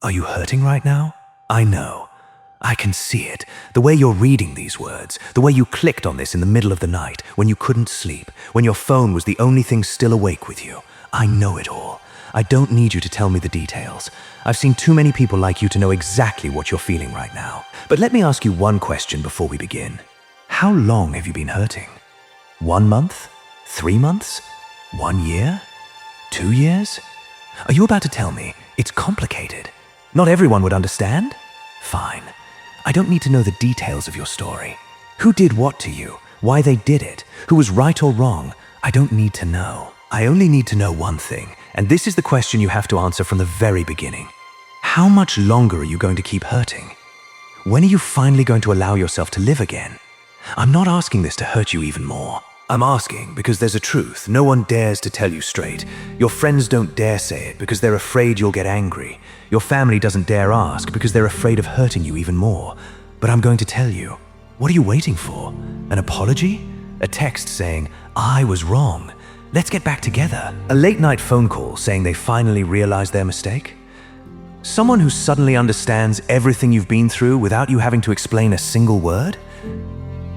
Are you hurting right now? I know. I can see it. The way you're reading these words, the way you clicked on this in the middle of the night, when you couldn't sleep, when your phone was the only thing still awake with you. I know it all. I don't need you to tell me the details. I've seen too many people like you to know exactly what you're feeling right now. But let me ask you one question before we begin. How long have you been hurting? 1 month? 3 months? 1 year? 2 years? Are you about to tell me it's complicated? Not everyone would understand? Fine. I don't need to know the details of your story. Who did what to you? Why they did it? Who was right or wrong? I don't need to know. I only need to know one thing, and this is the question you have to answer from the very beginning. How much longer are you going to keep hurting? When are you finally going to allow yourself to live again? I'm not asking this to hurt you even more. I'm asking because there's a truth no one dares to tell you straight. Your friends don't dare say it because they're afraid you'll get angry. Your family doesn't dare ask because they're afraid of hurting you even more. But I'm going to tell you. What are you waiting for? An apology? A text saying, I was wrong. Let's get back together. A late-night phone call saying they finally realized their mistake? Someone who suddenly understands everything you've been through without you having to explain a single word?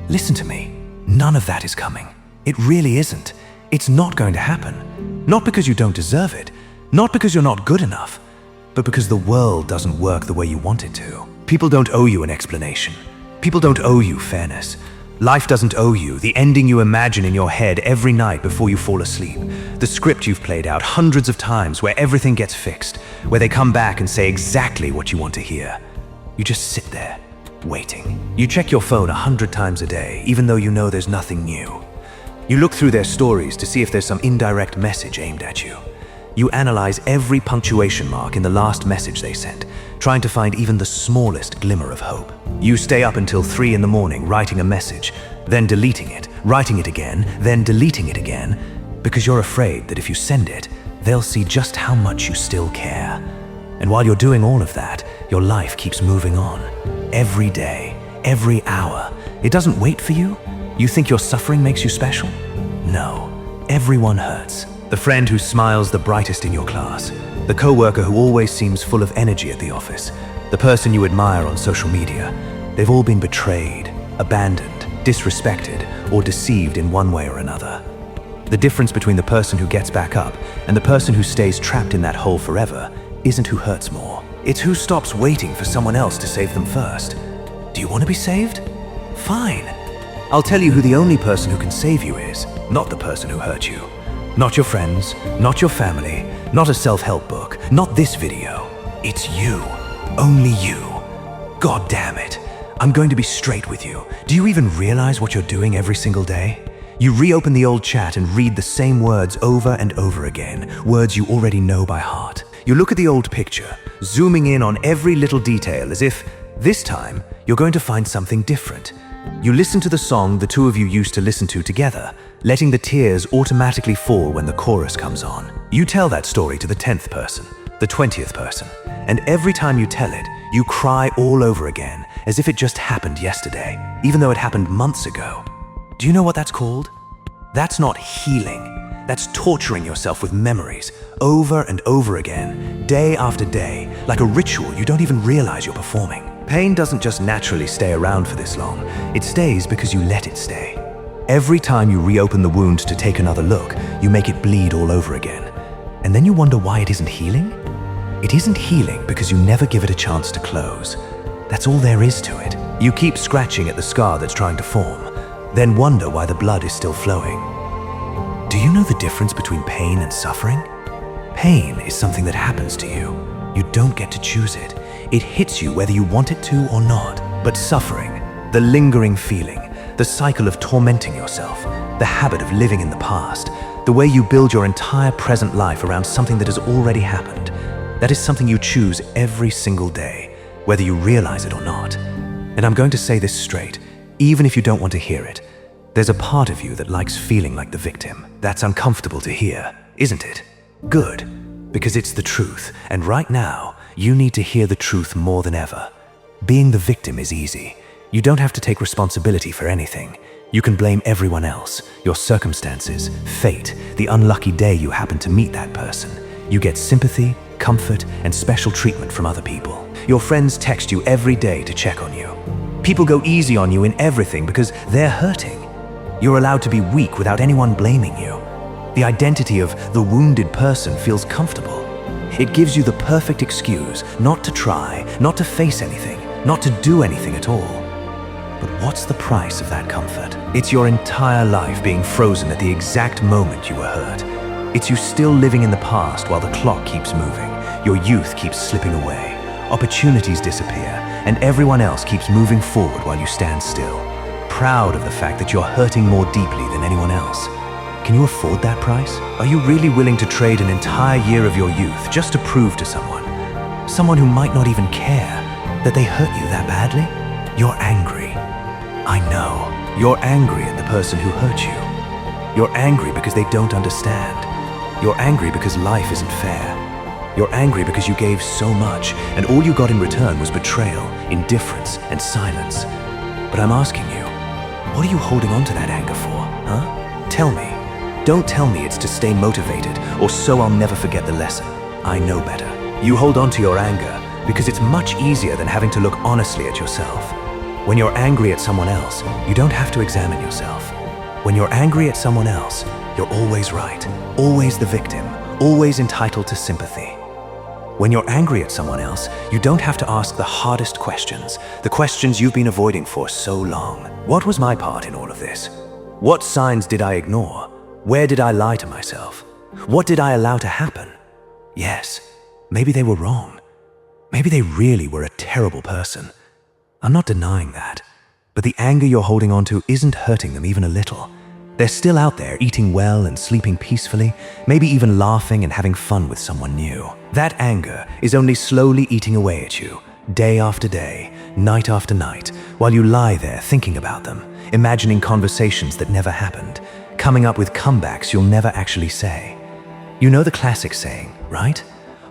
Listen to me. None of that is coming. It really isn't. It's not going to happen. Not because you don't deserve it. Not because you're not good enough. But because the world doesn't work the way you want it to. People don't owe you an explanation. People don't owe you fairness. Life doesn't owe you the ending you imagine in your head every night before you fall asleep. The script you've played out hundreds of times where everything gets fixed, where they come back and say exactly what you want to hear. You just sit there, waiting. You check your phone 100 times a day, even though you know there's nothing new. You look through their stories to see if there's some indirect message aimed at you. You analyze every punctuation mark in the last message they sent, trying to find even the smallest glimmer of hope. You stay up until 3 in the morning writing a message, then deleting it, writing it again, then deleting it again, because you're afraid that if you send it, they'll see just how much you still care. And while you're doing all of that, your life keeps moving on. Every day, every hour. It doesn't wait for you. You think your suffering makes you special? No. Everyone hurts. The friend who smiles the brightest in your class. The coworker who always seems full of energy at the office. The person you admire on social media. They've all been betrayed, abandoned, disrespected, or deceived in one way or another. The difference between the person who gets back up and the person who stays trapped in that hole forever isn't who hurts more. It's who stops waiting for someone else to save them first. Do you want to be saved? Fine. I'll tell you who the only person who can save you is, not the person who hurt you. Not your friends, not your family, not a self-help book, not this video. It's you. Only you. God damn it. I'm going to be straight with you. Do you even realize what you're doing every single day? You reopen the old chat and read the same words over and over again, words you already know by heart. You look at the old picture, zooming in on every little detail as if, this time, you're going to find something different. You listen to the song the two of you used to listen to together, letting the tears automatically fall when the chorus comes on. You tell that story to the 10th person, the 20th person, and every time you tell it, you cry all over again, as if it just happened yesterday, even though it happened months ago. Do you know what that's called? That's not healing. That's torturing yourself with memories, over and over again, day after day, like a ritual you don't even realize you're performing. Pain doesn't just naturally stay around for this long. It stays because you let it stay. Every time you reopen the wound to take another look, you make it bleed all over again. And then you wonder why it isn't healing? It isn't healing because you never give it a chance to close. That's all there is to it. You keep scratching at the scar that's trying to form, then wonder why the blood is still flowing. Do you know the difference between pain and suffering? Pain is something that happens to you. You don't get to choose it. It hits you whether you want it to or not. But suffering, the lingering feeling, the cycle of tormenting yourself, the habit of living in the past, the way you build your entire present life around something that has already happened, that is something you choose every single day, whether you realize it or not. And I'm going to say this straight, even if you don't want to hear it. There's a part of you that likes feeling like the victim. That's uncomfortable to hear, isn't it? Good, because it's the truth, and right now, you need to hear the truth more than ever. Being the victim is easy. You don't have to take responsibility for anything. You can blame everyone else, your circumstances, fate, the unlucky day you happen to meet that person. You get sympathy, comfort, and special treatment from other people. Your friends text you every day to check on you. People go easy on you in everything because they're hurting. You're allowed to be weak without anyone blaming you. The identity of the wounded person feels comfortable. It gives you the perfect excuse not to try, not to face anything, not to do anything at all. But what's the price of that comfort? It's your entire life being frozen at the exact moment you were hurt. It's you still living in the past while the clock keeps moving. Your youth keeps slipping away. Opportunities disappear, and everyone else keeps moving forward while you stand still, proud of the fact that you're hurting more deeply than anyone else. Can you afford that price? Are you really willing to trade an entire year of your youth just to prove to someone who might not even care, that they hurt you that badly? You're angry. I know. You're angry at the person who hurt you. You're angry because they don't understand. You're angry because life isn't fair. You're angry because you gave so much, and all you got in return was betrayal, indifference, and silence. But I'm asking you, what are you holding on to that anger for, huh? Tell me. Don't tell me it's to stay motivated, or so I'll never forget the lesson. I know better. You hold on to your anger because it's much easier than having to look honestly at yourself. When you're angry at someone else, you don't have to examine yourself. When you're angry at someone else, you're always right, always the victim, always entitled to sympathy. When you're angry at someone else, you don't have to ask the hardest questions, the questions you've been avoiding for so long. What was my part in all of this? What signs did I ignore? Where did I lie to myself? What did I allow to happen? Yes, maybe they were wrong. Maybe they really were a terrible person. I'm not denying that. But the anger you're holding on to isn't hurting them even a little. They're still out there eating well and sleeping peacefully, maybe even laughing and having fun with someone new. That anger is only slowly eating away at you, day after day, night after night, while you lie there thinking about them, imagining conversations that never happened, coming up with comebacks you'll never actually say. You know the classic saying, right?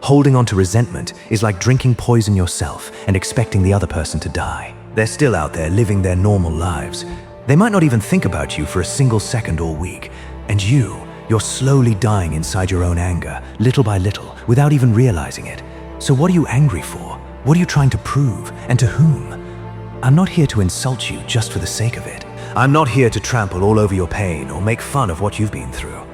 Holding on to resentment is like drinking poison yourself and expecting the other person to die. They're still out there living their normal lives. They might not even think about you for a single second all week. And you're slowly dying inside your own anger, little by little, without even realizing it. So what are you angry for? What are you trying to prove? And to whom? I'm not here to insult you just for the sake of it. I'm not here to trample all over your pain or make fun of what you've been through.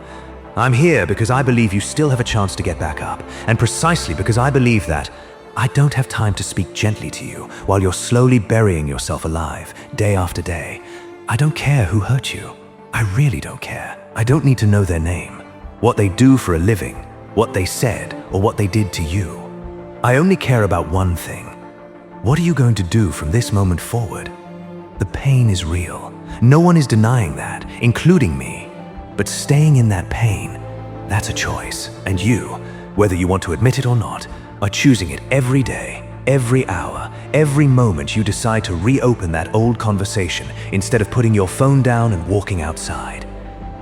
I'm here because I believe you still have a chance to get back up, and precisely because I believe that I don't have time to speak gently to you while you're slowly burying yourself alive, day after day. I don't care who hurt you. I really don't care. I don't need to know their name, what they do for a living, what they said, or what they did to you. I only care about one thing. What are you going to do from this moment forward? The pain is real. No one is denying that, including me. But staying in that pain, that's a choice. And you, whether you want to admit it or not, are choosing it every day, every hour, every moment you decide to reopen that old conversation instead of putting your phone down and walking outside.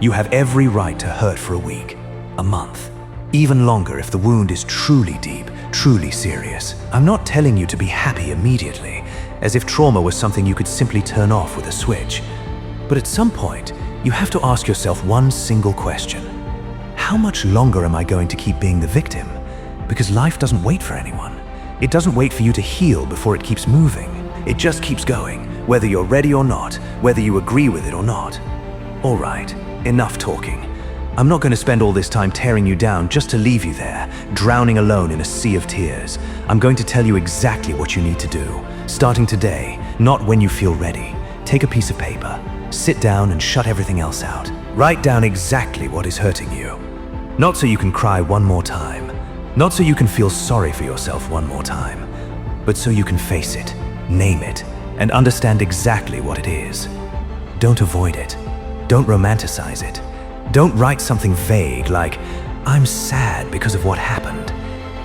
You have every right to hurt for a week, a month, even longer if the wound is truly deep, truly serious. I'm not telling you to be happy immediately, as if trauma was something you could simply turn off with a switch. But at some point, you have to ask yourself one single question. How much longer am I going to keep being the victim? Because life doesn't wait for anyone. It doesn't wait for you to heal before it keeps moving. It just keeps going, whether you're ready or not, whether you agree with it or not. All right, enough talking. I'm not going to spend all this time tearing you down just to leave you there, drowning alone in a sea of tears. I'm going to tell you exactly what you need to do, starting today, not when you feel ready. Take a piece of paper, sit down and shut everything else out. Write down exactly what is hurting you. Not so you can cry one more time, not so you can feel sorry for yourself one more time, but so you can face it, name it, and understand exactly what it is. Don't avoid it. Don't romanticize it. Don't write something vague like, I'm sad because of what happened.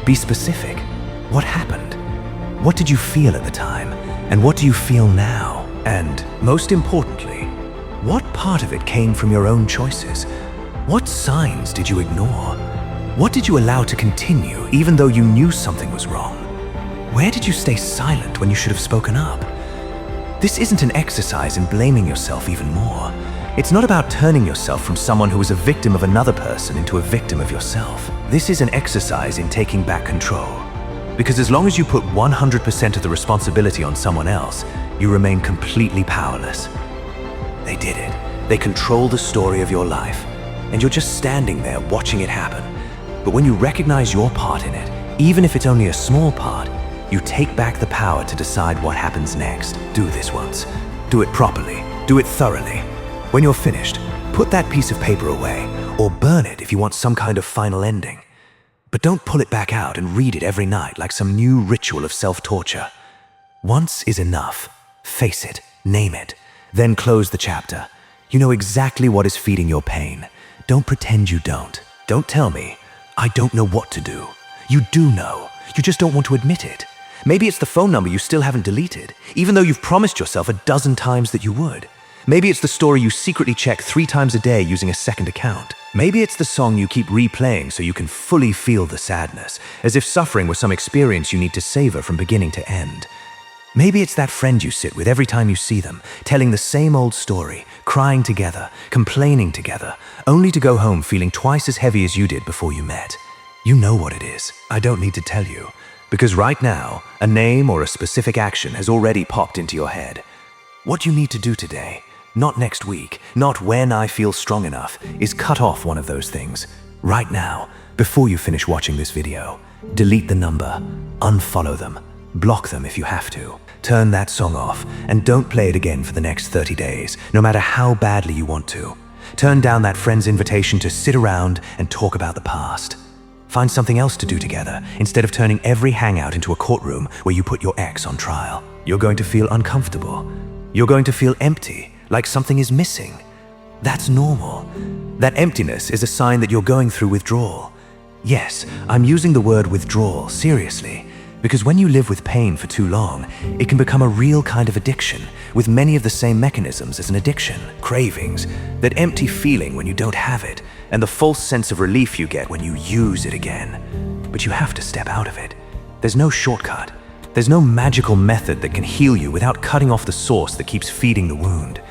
Be specific. What happened? What did you feel at the time? And what do you feel now? And most importantly, what part of it came from your own choices? What signs did you ignore? What did you allow to continue even though you knew something was wrong? Where did you stay silent when you should have spoken up? This isn't an exercise in blaming yourself even more. It's not about turning yourself from someone who was a victim of another person into a victim of yourself. This is an exercise in taking back control. Because as long as you put 100% of the responsibility on someone else, you remain completely powerless. They did it. They control the story of your life, and you're just standing there watching it happen. But when you recognize your part in it, even if it's only a small part, you take back the power to decide what happens next. Do this once. Do it properly. Do it thoroughly. When you're finished, put that piece of paper away, or burn it if you want some kind of final ending. But don't pull it back out and read it every night like some new ritual of self-torture. Once is enough. Face it. Name it. Then close the chapter. You know exactly what is feeding your pain. Don't pretend you don't. Don't tell me, I don't know what to do. You do know. You just don't want to admit it. Maybe it's the phone number you still haven't deleted, even though you've promised yourself a dozen times that you would. Maybe it's the story you secretly check 3 times a day using a second account. Maybe it's the song you keep replaying so you can fully feel the sadness, as if suffering was some experience you need to savor from beginning to end. Maybe it's that friend you sit with every time you see them, telling the same old story, crying together, complaining together, only to go home feeling twice as heavy as you did before you met. You know what it is. I don't need to tell you. Because right now, a name or a specific action has already popped into your head. What you need to do today, not next week, not when I feel strong enough, is cut off one of those things. Right now, before you finish watching this video. Delete the number, unfollow them, block them if you have to. Turn that song off, and don't play it again for the next 30 days, no matter how badly you want to. Turn down that friend's invitation to sit around and talk about the past. Find something else to do together, instead of turning every hangout into a courtroom where you put your ex on trial. You're going to feel uncomfortable. You're going to feel empty, like something is missing. That's normal. That emptiness is a sign that you're going through withdrawal. Yes, I'm using the word withdrawal seriously, because when you live with pain for too long, it can become a real kind of addiction, with many of the same mechanisms as an addiction. Cravings, that empty feeling when you don't have it, and the false sense of relief you get when you use it again. But you have to step out of it. There's no shortcut. There's no magical method that can heal you without cutting off the source that keeps feeding the wound.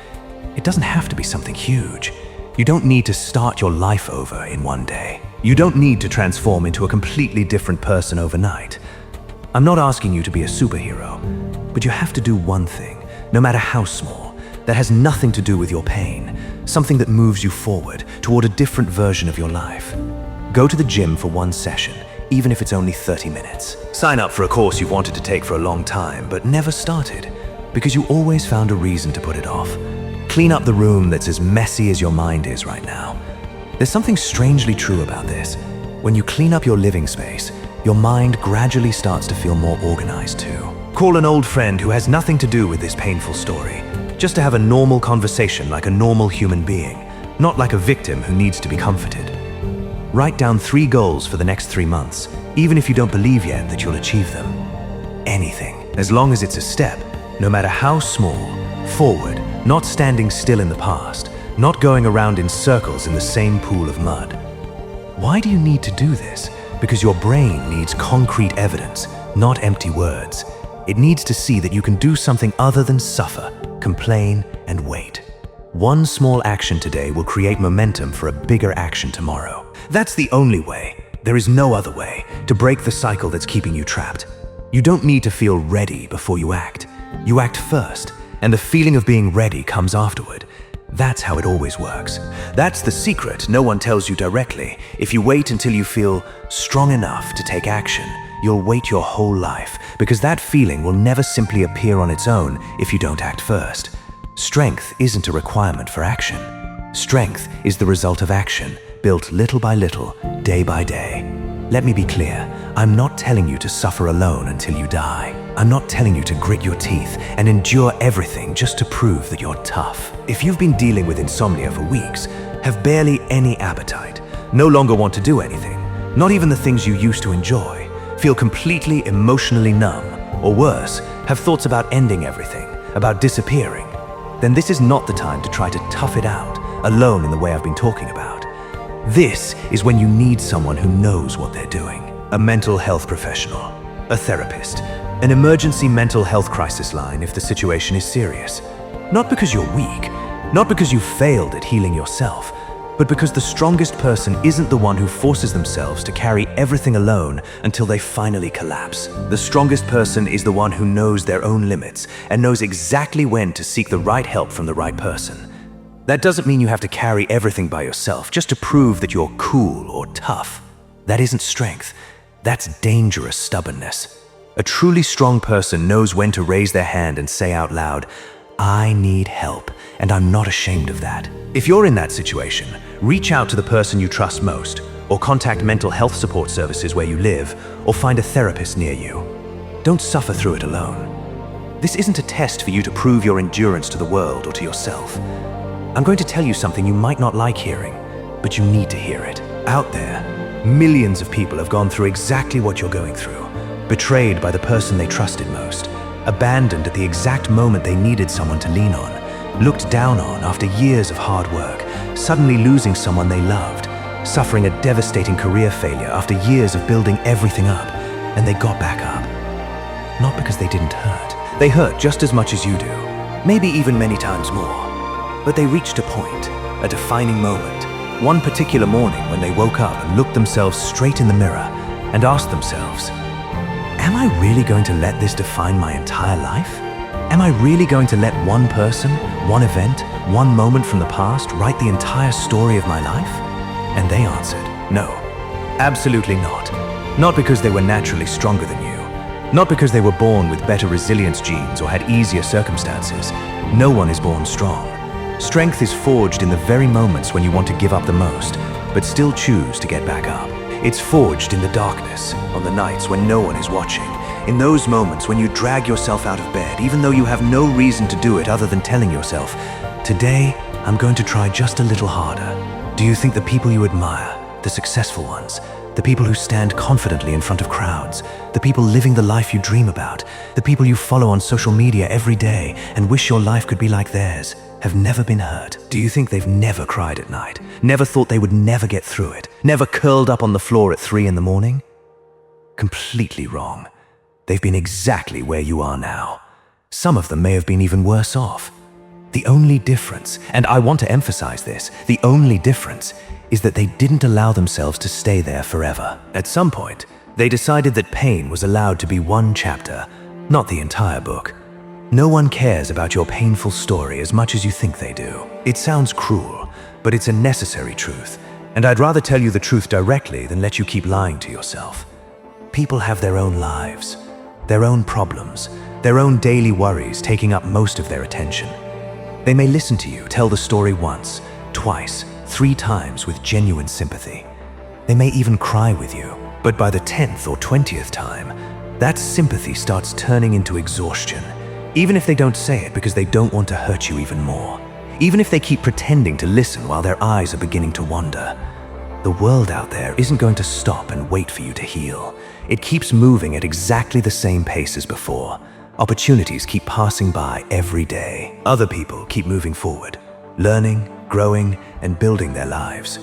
It doesn't have to be something huge. You don't need to start your life over in one day. You don't need to transform into a completely different person overnight. I'm not asking you to be a superhero, but you have to do one thing, no matter how small, that has nothing to do with your pain, something that moves you forward toward a different version of your life. Go to the gym for one session, even if it's only 30 minutes. Sign up for a course you've wanted to take for a long time, but never started, because you always found a reason to put it off. Clean up the room that's as messy as your mind is right now. There's something strangely true about this. When you clean up your living space, your mind gradually starts to feel more organized too. Call an old friend who has nothing to do with this painful story, just to have a normal conversation like a normal human being, not like a victim who needs to be comforted. Write down 3 goals for the next 3 months, even if you don't believe yet that you'll achieve them. Anything, as long as it's a step, no matter how small, forward, not standing still in the past, not going around in circles in the same pool of mud. Why do you need to do this? Because your brain needs concrete evidence, not empty words. It needs to see that you can do something other than suffer, complain, and wait. One small action today will create momentum for a bigger action tomorrow. That's the only way. There is no other way to break the cycle that's keeping you trapped. You don't need to feel ready before you act. You act first, and the feeling of being ready comes afterward. That's how it always works. That's the secret no one tells you directly. If you wait until you feel strong enough to take action, you'll wait your whole life, because that feeling will never simply appear on its own if you don't act first. Strength isn't a requirement for action. Strength is the result of action, built little by little, day by day. Let me be clear, I'm not telling you to suffer alone until you die. I'm not telling you to grit your teeth and endure everything just to prove that you're tough. If you've been dealing with insomnia for weeks, have barely any appetite, no longer want to do anything, not even the things you used to enjoy, feel completely emotionally numb, or worse, have thoughts about ending everything, about disappearing, then this is not the time to try to tough it out, alone in the way I've been talking about. This is when you need someone who knows what they're doing. A mental health professional, a therapist, an emergency mental health crisis line if the situation is serious. Not because you're weak, Not because you failed at healing yourself, but because the strongest person isn't the one who forces themselves to carry everything alone until they finally collapse. The strongest person is the one who knows their own limits and knows exactly when to seek the right help from the right person. That doesn't mean you have to carry everything by yourself just to prove that you're cool or tough. That isn't strength. That's dangerous stubbornness. A truly strong person knows when to raise their hand and say out loud, "I need help, and I'm not ashamed of that." If you're in that situation, reach out to the person you trust most, or contact mental health support services where you live, or find a therapist near you. Don't suffer through it alone. This isn't a test for you to prove your endurance to the world or to yourself. I'm going to tell you something you might not like hearing, but you need to hear it. Out there, millions of people have gone through exactly what you're going through. Betrayed by the person they trusted most, abandoned at the exact moment they needed someone to lean on, looked down on after years of hard work, suddenly losing someone they loved, suffering a devastating career failure after years of building everything up, and they got back up. Not because they didn't hurt. They hurt just as much as you do, maybe even many times more. But they reached a point, a defining moment, one particular morning when they woke up and looked themselves straight in the mirror and asked themselves, "Am I really going to let this define my entire life? Am I really going to let one person, one event, one moment from the past write the entire story of my life?" And they answered, no, absolutely not. Not because they were naturally stronger than you. Not because they were born with better resilience genes or had easier circumstances. No one is born strong. Strength is forged in the very moments when you want to give up the most, but still choose to get back up. It's forged in the darkness, on the nights when no one is watching, in those moments when you drag yourself out of bed, even though you have no reason to do it other than telling yourself, "Today, I'm going to try just a little harder." Do you think the people you admire, the successful ones, the people who stand confidently in front of crowds, the people living the life you dream about, the people you follow on social media every day and wish your life could be like theirs, have never been hurt? Do you think they've never cried at night, never thought they would never get through it, never curled up on the floor at 3 a.m? Completely wrong. They've been exactly where you are now. Some of them may have been even worse off. The only difference, and I want to emphasize this, the only difference is that they didn't allow themselves to stay there forever. At some point, they decided that pain was allowed to be one chapter, not the entire book. No one cares about your painful story as much as you think they do. It sounds cruel, but it's a necessary truth, and I'd rather tell you the truth directly than let you keep lying to yourself. People have their own lives, their own problems, their own daily worries taking up most of their attention. They may listen to you tell the story once, twice, 3 times with genuine sympathy. They may even cry with you, but by the 10th or 20th time, that sympathy starts turning into exhaustion, even if they don't say it because they don't want to hurt you even more, even if they keep pretending to listen while their eyes are beginning to wander. The world out there isn't going to stop and wait for you to heal. It keeps moving at exactly the same pace as before. Opportunities keep passing by every day. Other people keep moving forward, learning, growing, and building their lives.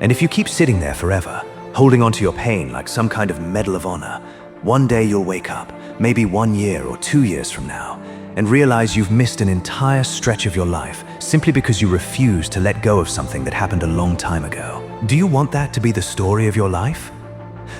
And if you keep sitting there forever, holding onto your pain like some kind of medal of honor, one day you'll wake up, maybe 1 year or 2 years from now, and realize you've missed an entire stretch of your life simply because you refused to let go of something that happened a long time ago. Do you want that to be the story of your life?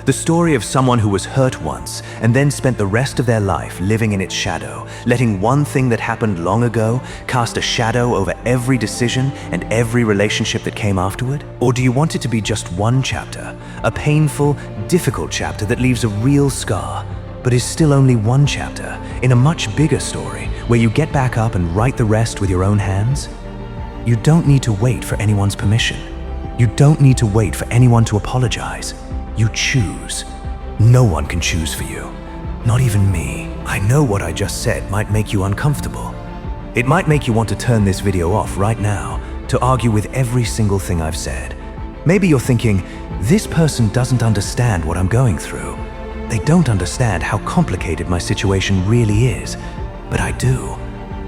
The story of someone who was hurt once and then spent the rest of their life living in its shadow, letting one thing that happened long ago cast a shadow over every decision and every relationship that came afterward? Or do you want it to be just one chapter, a painful, difficult chapter that leaves a real scar, but is still only one chapter in a much bigger story where you get back up and write the rest with your own hands? You don't need to wait for anyone's permission. You don't need to wait for anyone to apologize. You choose. No one can choose for you. Not even me. I know what I just said might make you uncomfortable. It might make you want to turn this video off right now to argue with every single thing I've said. Maybe you're thinking, this person doesn't understand what I'm going through. They don't understand how complicated my situation really is. But I do.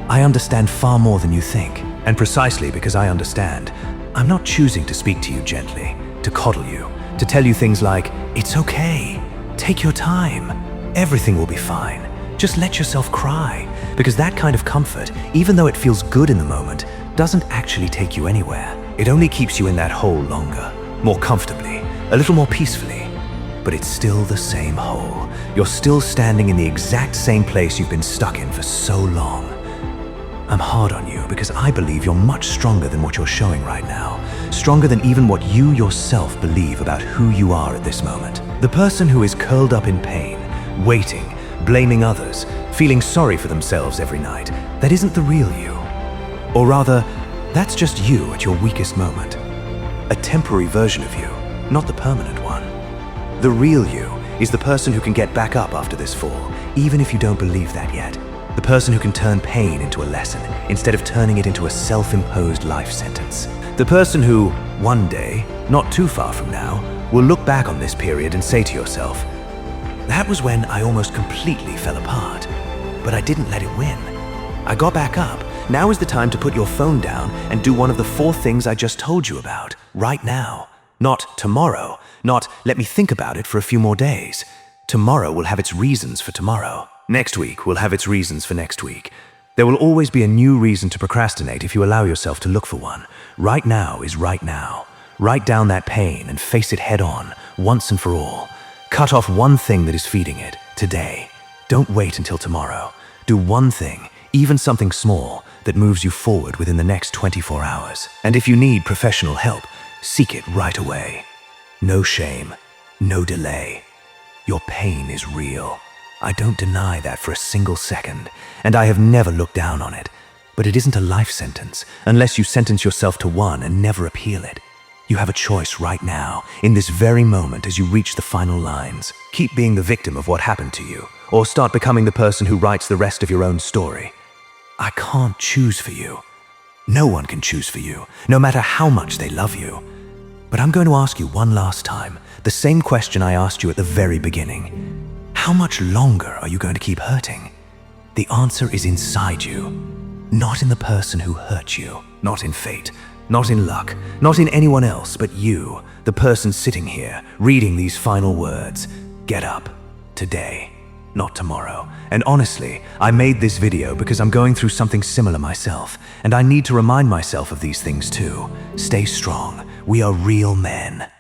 I understand far more than you think. And precisely because I understand, I'm not choosing to speak to you gently, to coddle you, to tell you things like, it's okay, take your time, everything will be fine, just let yourself cry, because that kind of comfort, even though it feels good in the moment, doesn't actually take you anywhere. It only keeps you in that hole longer, more comfortably, a little more peacefully. But it's still the same hole. You're still standing in the exact same place you've been stuck in for so long. I'm hard on you because I believe you're much stronger than what you're showing right now. Stronger than even what you yourself believe about who you are at this moment. The person who is curled up in pain, waiting, blaming others, feeling sorry for themselves every night, that isn't the real you. Or rather, that's just you at your weakest moment. A temporary version of you, not the permanent one. The real you is the person who can get back up after this fall, even if you don't believe that yet. The person who can turn pain into a lesson instead of turning it into a self-imposed life sentence. The person who, one day, not too far from now, will look back on this period and say to yourself, "That was when I almost completely fell apart, but I didn't let it win. I got back up. Now is the time to put your phone down and do one of the 4 things I just told you about, right now. Not tomorrow, not let me think about it for a few more days. Tomorrow will have its reasons for tomorrow. Next week will have its reasons for next week. There will always be a new reason to procrastinate if you allow yourself to look for one. Right now is right now. Write down that pain and face it head on, once and for all. Cut off one thing that is feeding it, today. Don't wait until tomorrow. Do one thing, even something small, that moves you forward within the next 24 hours. And if you need professional help, seek it right away. No shame, no delay. Your pain is real. I don't deny that for a single second, and I have never looked down on it. But it isn't a life sentence, unless you sentence yourself to one and never appeal it. You have a choice right now, in this very moment as you reach the final lines. Keep being the victim of what happened to you, or start becoming the person who writes the rest of your own story. I can't choose for you. No one can choose for you, no matter how much they love you. But I'm going to ask you one last time, the same question I asked you at the very beginning. How much longer are you going to keep hurting? The answer is inside you, not in the person who hurt you, not in fate, not in luck, not in anyone else but you, the person sitting here, reading these final words. Get up, today, not tomorrow. And honestly, I made this video because I'm going through something similar myself, and I need to remind myself of these things too. Stay strong. We are real men.